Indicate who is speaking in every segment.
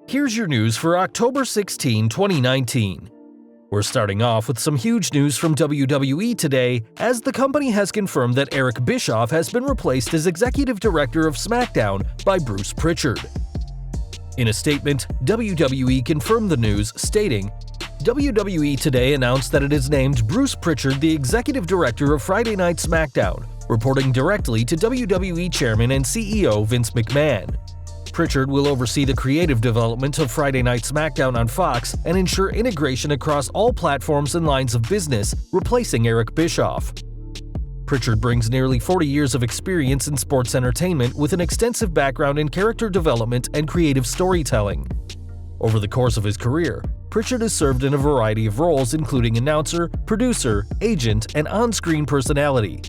Speaker 1: Here's your news for October 16, 2019. We're starting off with some huge news from WWE today, as the company has confirmed that Eric Bischoff has been replaced as Executive Director of SmackDown by Bruce Prichard. In a statement, WWE confirmed the news, stating, WWE today announced that it has named Bruce Prichard the Executive Director of Friday Night SmackDown, reporting directly to WWE Chairman and CEO Vince McMahon. Prichard will oversee the creative development of Friday Night SmackDown on Fox and ensure integration across all platforms and lines of business, replacing Eric Bischoff. Prichard brings nearly 40 years of experience in sports entertainment with an extensive background in character development and creative storytelling. Over the course of his career, Prichard has served in a variety of roles including announcer, producer, agent, and on-screen personality.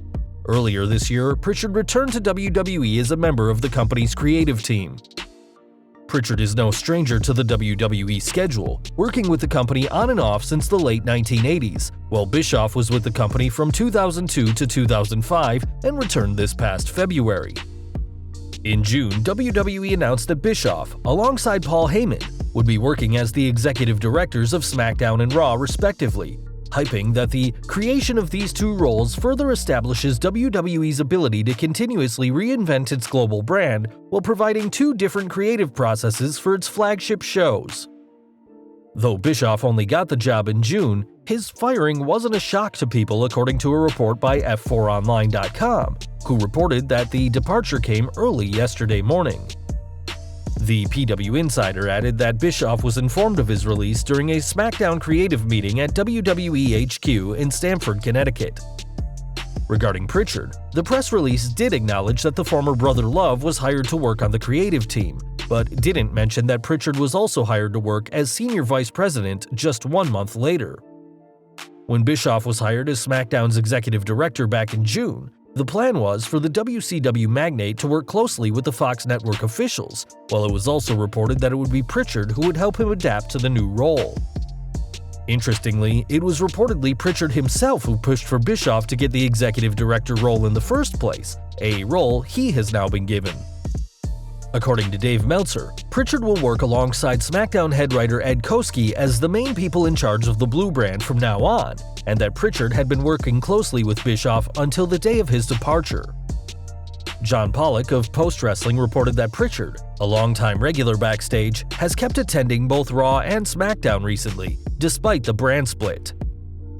Speaker 1: Earlier this year, Prichard returned to WWE as a member of the company's creative team. Prichard is no stranger to the WWE schedule, working with the company on and off since the late 1980s, while Bischoff was with the company from 2002 to 2005 and returned this past February. In June, WWE announced that Bischoff, alongside Paul Heyman, would be working as the executive directors of SmackDown and Raw respectively, hyping that the creation of these two roles further establishes WWE's ability to continuously reinvent its global brand while providing two different creative processes for its flagship shows. Though Bischoff only got the job in June, his firing wasn't a shock to people according to a report by F4Online.com, who reported that the departure came early yesterday morning. The PW Insider added that Bischoff was informed of his release during a SmackDown creative meeting at WWE HQ in Stamford, Connecticut. Regarding Prichard, the press release did acknowledge that the former Brother Love was hired to work on the creative team, but didn't mention that Prichard was also hired to work as Senior Vice President just 1 month later. When Bischoff was hired as SmackDown's Executive Director back in June, the plan was for the WCW magnate to work closely with the Fox network officials, while it was also reported that it would be Prichard who would help him adapt to the new role. Interestingly, it was reportedly Prichard himself who pushed for Bischoff to get the executive director role in the first place, a role he has now been given. According to Dave Meltzer, Prichard will work alongside SmackDown head writer Ed Koskey as the main people in charge of the Blue brand from now on, and that Prichard had been working closely with Bischoff until the day of his departure. John Pollock of Post Wrestling reported that Prichard, a longtime regular backstage, has kept attending both Raw and SmackDown recently, despite the brand split.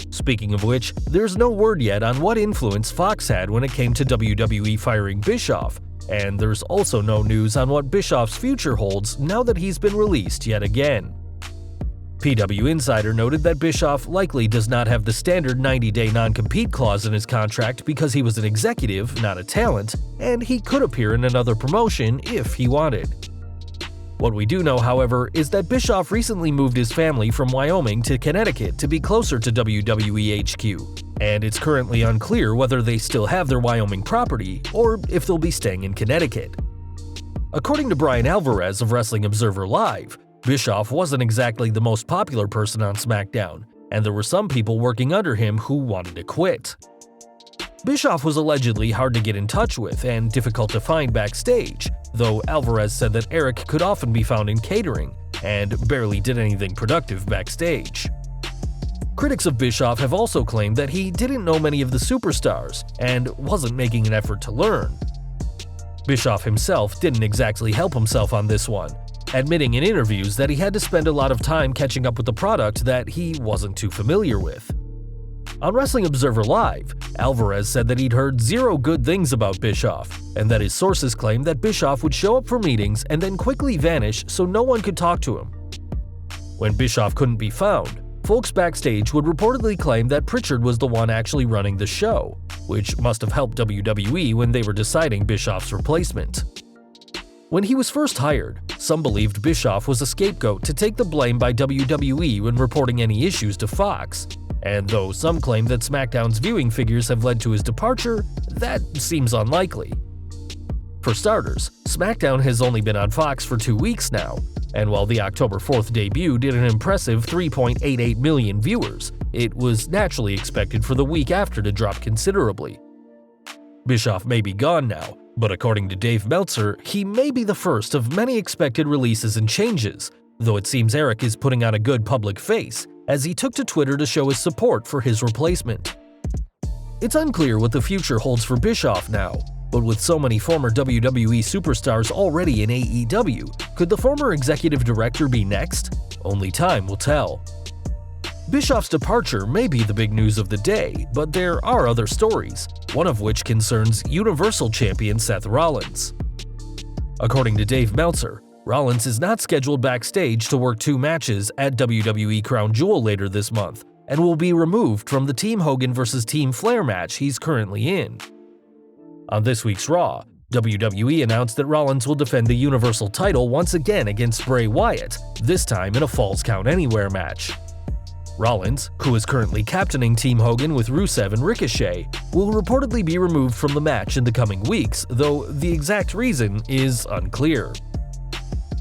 Speaker 1: Speaking of which, there's no word yet on what influence Fox had when it came to WWE firing Bischoff, and there's also no news on what Bischoff's future holds now that he's been released yet again. PW Insider noted that Bischoff likely does not have the standard 90-day non-compete clause in his contract because he was an executive, not a talent, and he could appear in another promotion if he wanted. What we do know, however, is that Bischoff recently moved his family from Wyoming to Connecticut to be closer to WWE HQ, and it's currently unclear whether they still have their Wyoming property or if they'll be staying in Connecticut. According to Brian Alvarez of Wrestling Observer Live, Bischoff wasn't exactly the most popular person on SmackDown, and there were some people working under him who wanted to quit. Bischoff was allegedly hard to get in touch with and difficult to find backstage, though Alvarez said that Eric could often be found in catering and barely did anything productive backstage. Critics of Bischoff have also claimed that he didn't know many of the superstars and wasn't making an effort to learn. Bischoff himself didn't exactly help himself on this one, admitting in interviews that he had to spend a lot of time catching up with the product that he wasn't too familiar with. On Wrestling Observer Live, Alvarez said that he'd heard zero good things about Bischoff, and that his sources claimed that Bischoff would show up for meetings and then quickly vanish so no one could talk to him. When Bischoff couldn't be found, folks backstage would reportedly claim that Prichard was the one actually running the show, which must have helped WWE when they were deciding Bischoff's replacement. When he was first hired, some believed Bischoff was a scapegoat to take the blame by WWE when reporting any issues to Fox, and though some claim that SmackDown's viewing figures have led to his departure, that seems unlikely. For starters, SmackDown has only been on Fox for 2 weeks now, and while the October 4th debut did an impressive 3.88 million viewers, it was naturally expected for the week after to drop considerably. Bischoff may be gone now, but according to Dave Meltzer, he may be the first of many expected releases and changes, though it seems Eric is putting on a good public face, as he took to Twitter to show his support for his replacement. It's unclear what the future holds for Bischoff now, but with so many former WWE superstars already in AEW, could the former executive director be next? Only time will tell. Bischoff's departure may be the big news of the day, but there are other stories, one of which concerns Universal Champion Seth Rollins. According to Dave Meltzer, Rollins is not scheduled backstage to work 2 matches at WWE Crown Jewel later this month, and will be removed from the Team Hogan vs. Team Flair match he's currently in. On this week's Raw, WWE announced that Rollins will defend the Universal title once again against Bray Wyatt, this time in a Falls Count Anywhere match. Rollins, who is currently captaining Team Hogan with Rusev and Ricochet, will reportedly be removed from the match in the coming weeks, though the exact reason is unclear.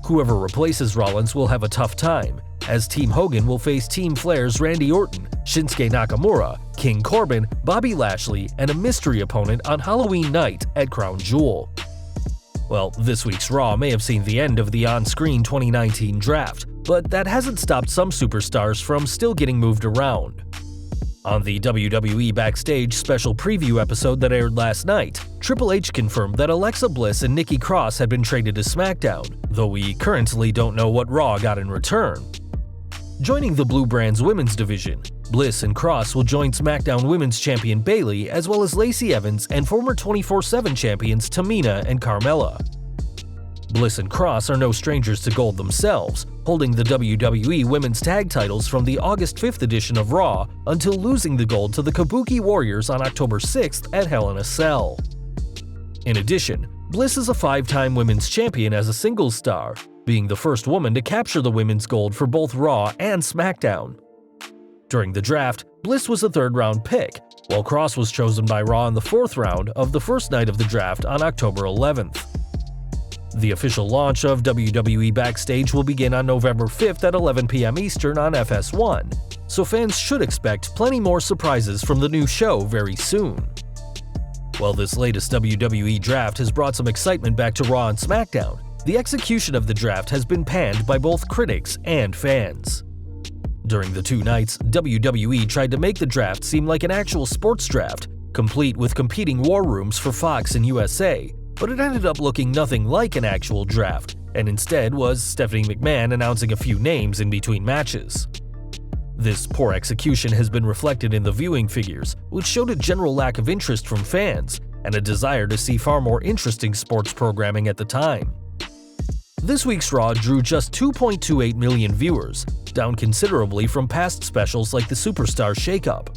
Speaker 1: Whoever replaces Rollins will have a tough time, as Team Hogan will face Team Flair's Randy Orton, Shinsuke Nakamura, King Corbin, Bobby Lashley, and a mystery opponent on Halloween night at Crown Jewel. Well, this week's Raw may have seen the end of the on-screen 2019 draft, but that hasn't stopped some superstars from still getting moved around. On the WWE Backstage special preview episode that aired last night, Triple H confirmed that Alexa Bliss and Nikki Cross had been traded to SmackDown, though we currently don't know what Raw got in return. Joining the Blue Brand's women's division, Bliss and Cross will join SmackDown Women's Champion Bayley as well as Lacey Evans and former 24/7 champions Tamina and Carmella. Bliss and Cross are no strangers to gold themselves, holding the WWE Women's Tag titles from the August 5th edition of Raw until losing the gold to the Kabuki Warriors on October 6th at Hell in a Cell. In addition, Bliss is a 5-time women's champion as a singles star, being the first woman to capture the women's gold for both Raw and SmackDown. During the draft, Bliss was a 3rd-round pick, while Cross was chosen by Raw in the 4th round of the first night of the draft on October 11th. The official launch of WWE Backstage will begin on November 5th at 11 p.m. Eastern on FS1, so fans should expect plenty more surprises from the new show very soon. While this latest WWE Draft has brought some excitement back to Raw and SmackDown, the execution of the draft has been panned by both critics and fans. During the 2 nights, WWE tried to make the draft seem like an actual sports draft, complete with competing war rooms for Fox and USA, but it ended up looking nothing like an actual draft, and instead was Stephanie McMahon announcing a few names in between matches. This poor execution has been reflected in the viewing figures, which showed a general lack of interest from fans, and a desire to see far more interesting sports programming at the time. This week's Raw drew just 2.28 million viewers, down considerably from past specials like the Superstar Shakeup.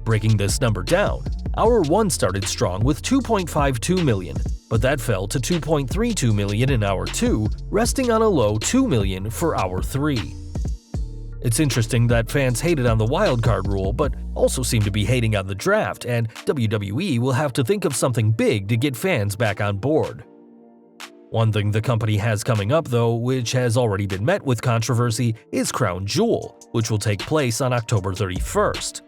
Speaker 1: Breaking this number down, Hour 1 started strong with 2.52 million, but that fell to 2.32 million in Hour 2, resting on a low 2 million for Hour 3. It's interesting that fans hated on the wildcard rule, but also seem to be hating on the draft, and WWE will have to think of something big to get fans back on board. One thing the company has coming up, though, which has already been met with controversy, is Crown Jewel, which will take place on October 31st.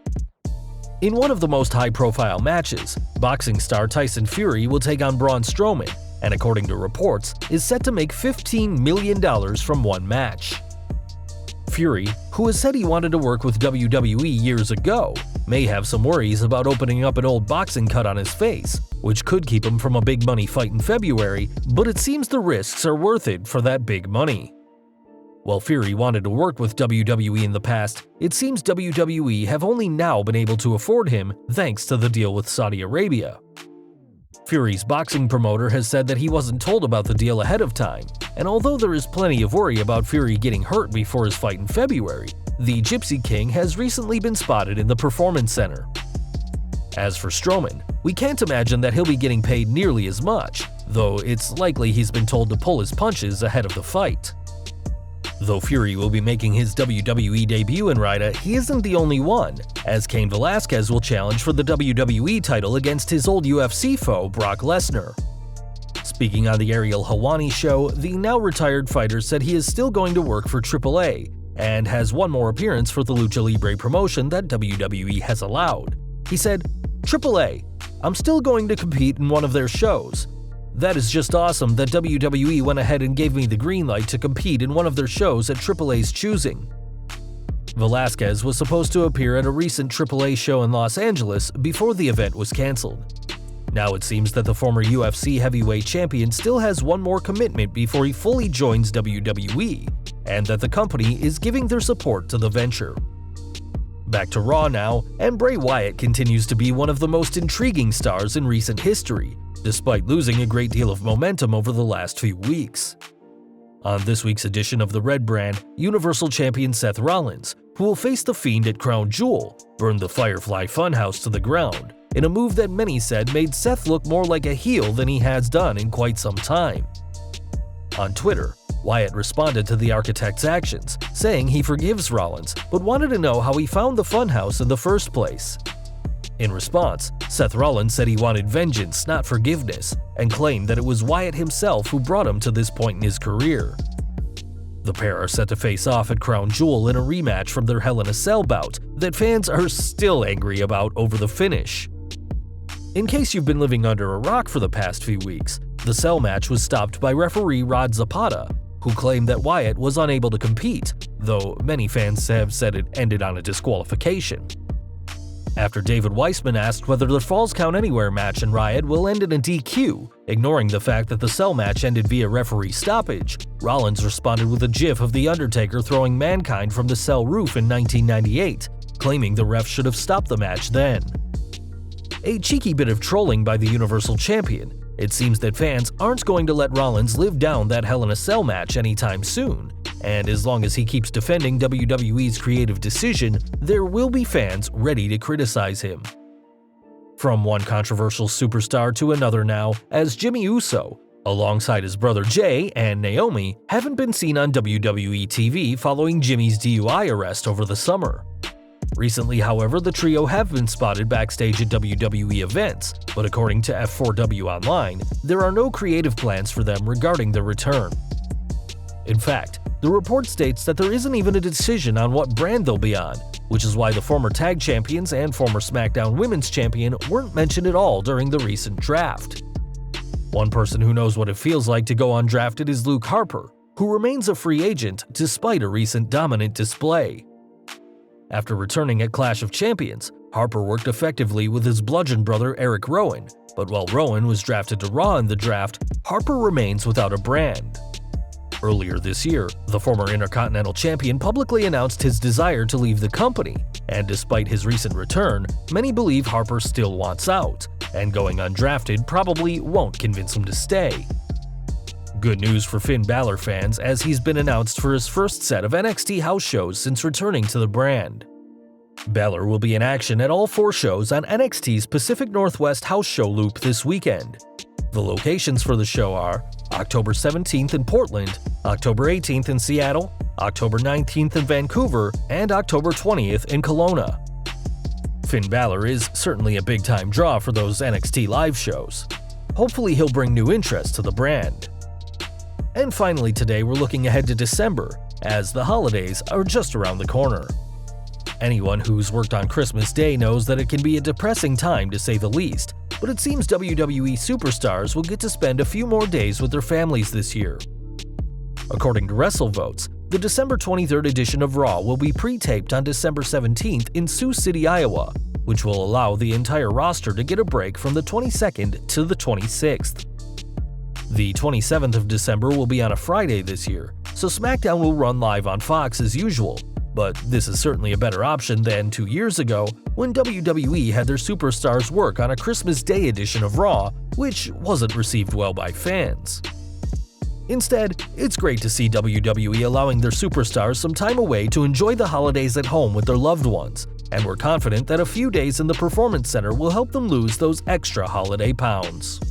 Speaker 1: In one of the most high-profile matches, boxing star Tyson Fury will take on Braun Strowman, and according to reports, is set to make $15 million from one match. Fury, who has said he wanted to work with WWE years ago, may have some worries about opening up an old boxing cut on his face, which could keep him from a big money fight in February, but it seems the risks are worth it for that big money. While Fury wanted to work with WWE in the past, it seems WWE have only now been able to afford him thanks to the deal with Saudi Arabia. Fury's boxing promoter has said that he wasn't told about the deal ahead of time, and although there is plenty of worry about Fury getting hurt before his fight in February, the Gypsy King has recently been spotted in the Performance Center. As for Strowman, we can't imagine that he'll be getting paid nearly as much, though it's likely he's been told to pull his punches ahead of the fight. Though Fury will be making his WWE debut in Rida, he isn't the only one, as Cain Velasquez will challenge for the WWE title against his old UFC foe, Brock Lesnar. Speaking on the Ariel Helwani show, the now-retired fighter said he is still going to work for AAA, and has one more appearance for the Lucha Libre promotion that WWE has allowed. He said, "AAA, I'm still going to compete in one of their shows. "That is just awesome that WWE went ahead and gave me the green light to compete in one of their shows at AAA's choosing." Velasquez was supposed to appear at a recent AAA show in Los Angeles before the event was canceled. Now it seems that the former UFC heavyweight champion still has one more commitment before he fully joins WWE, and that the company is giving their support to the venture. Back to Raw now, and Bray Wyatt continues to be one of the most intriguing stars in recent history, despite losing a great deal of momentum over the last few weeks. On this week's edition of the Red Brand, Universal Champion Seth Rollins, who will face The Fiend at Crown Jewel, burned the Firefly Funhouse to the ground, in a move that many said made Seth look more like a heel than he has done in quite some time. On Twitter, Wyatt responded to the Architect's actions, saying he forgives Rollins, but wanted to know how he found the Funhouse in the first place. In response, Seth Rollins said he wanted vengeance, not forgiveness, and claimed that it was Wyatt himself who brought him to this point in his career. The pair are set to face off at Crown Jewel in a rematch from their Hell in a Cell bout that fans are still angry about over the finish. In case you've been living under a rock for the past few weeks, the Cell match was stopped by referee Rod Zapata, who claimed that Wyatt was unable to compete, though many fans have said it ended on a disqualification. After David Weissman asked whether the Falls Count Anywhere match in Riot will end in a DQ, ignoring the fact that the Cell match ended via referee stoppage, Rollins responded with a gif of The Undertaker throwing Mankind from the Cell roof in 1998, claiming the ref should have stopped the match then. A cheeky bit of trolling by the Universal Champion. It seems that fans aren't going to let Rollins live down that Hell in a Cell match anytime soon, and as long as he keeps defending WWE's creative decision, there will be fans ready to criticize him. From one controversial superstar to another now, as Jimmy Uso, alongside his brother Jay and Naomi, haven't been seen on WWE TV following Jimmy's DUI arrest over the summer. Recently, however, the trio have been spotted backstage at WWE events, but according to F4W Online, there are no creative plans for them regarding their return. In fact, the report states that there isn't even a decision on what brand they'll be on, which is why the former tag champions and former SmackDown Women's Champion weren't mentioned at all during the recent draft. One person who knows what it feels like to go undrafted is Luke Harper, who remains a free agent despite a recent dominant display. After returning at Clash of Champions, Harper worked effectively with his bludgeon brother Eric Rowan, but while Rowan was drafted to Raw in the draft, Harper remains without a brand. Earlier this year, the former Intercontinental Champion publicly announced his desire to leave the company, and despite his recent return, many believe Harper still wants out, and going undrafted probably won't convince him to stay. Good news for Finn Balor fans, as he's been announced for his first set of NXT house shows since returning to the brand. Balor will be in action at all 4 shows on NXT's Pacific Northwest house show loop this weekend. The locations for the show are October 17th in Portland, October 18th in Seattle, October 19th in Vancouver, and October 20th in Kelowna. Finn Balor is certainly a big-time draw for those NXT live shows. Hopefully he'll bring new interest to the brand. And finally today we're looking ahead to December, as the holidays are just around the corner. Anyone who's worked on Christmas Day knows that it can be a depressing time to say the least, but it seems WWE superstars will get to spend a few more days with their families this year. According to WrestleVotes, the December 23rd edition of Raw will be pre-taped on December 17th in Sioux City, Iowa, which will allow the entire roster to get a break from the 22nd to the 26th. The 27th of December will be on a Friday this year, so SmackDown will run live on Fox as usual, but this is certainly a better option than 2 years ago when WWE had their superstars work on a Christmas Day edition of Raw, which wasn't received well by fans. Instead, it's great to see WWE allowing their superstars some time away to enjoy the holidays at home with their loved ones, and we're confident that a few days in the Performance Center will help them lose those extra holiday pounds.